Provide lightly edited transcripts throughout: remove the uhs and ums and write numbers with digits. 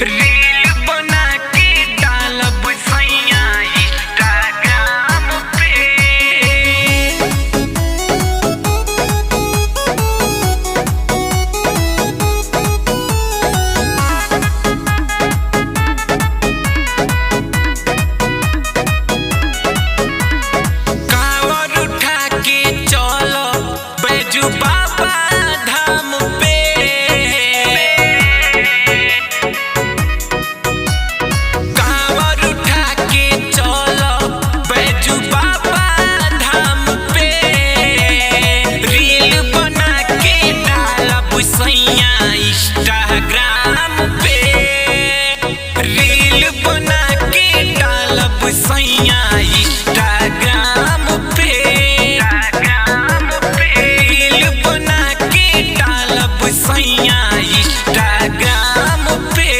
Reel बना के डालब सैया इंस्टाग्राम पे। कांवर उठा के चलो बैजू बाबा धाम पे। कांवर उठा के चलो बैजू बाबा धाम पे। रील बना के डालब सैया इंस्टाग्राम पे। रील बना के डालब सैया इंस्टाग्राम पे। रील बना के डालब सैया इंस्टाग्राम पे।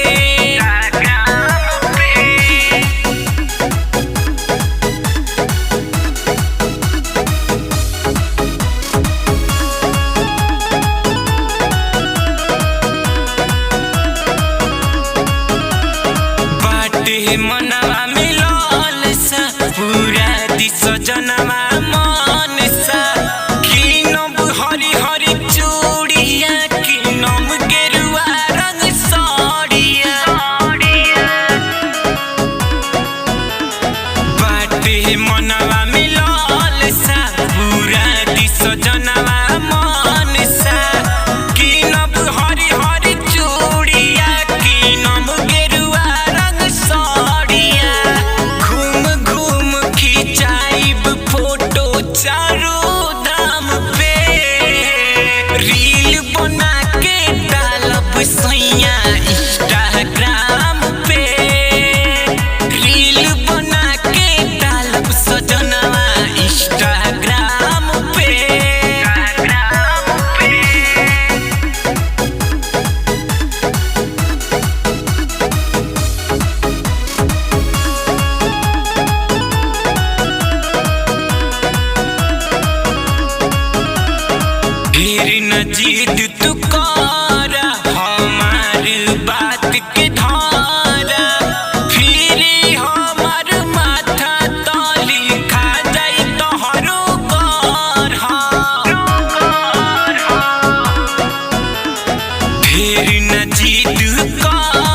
बाटे मनवा मिलल सा पूरा दिस जनवा मन सा। किनब हरी हरी चूड़िया किनब गेरुआ रंग साड़िया। बाटे मनवा मिलल सा पूरा दिस जनवा मन सा। किनब हरी हरी चूड़िया किनब गेरुआ रंग साड़िया। घूम घूम खिंचाइब फोटो चारों धाम पे। रील बना के डालब सैया इंस्टाग्राम पे। रील बना के डालब सजनवा इंस्टाग्राम पे। ढेर न जिद तू कर हमार बात के धारा। फिर हमार माथा तली खा जाई तोहरो घर। ढेर न जिद कर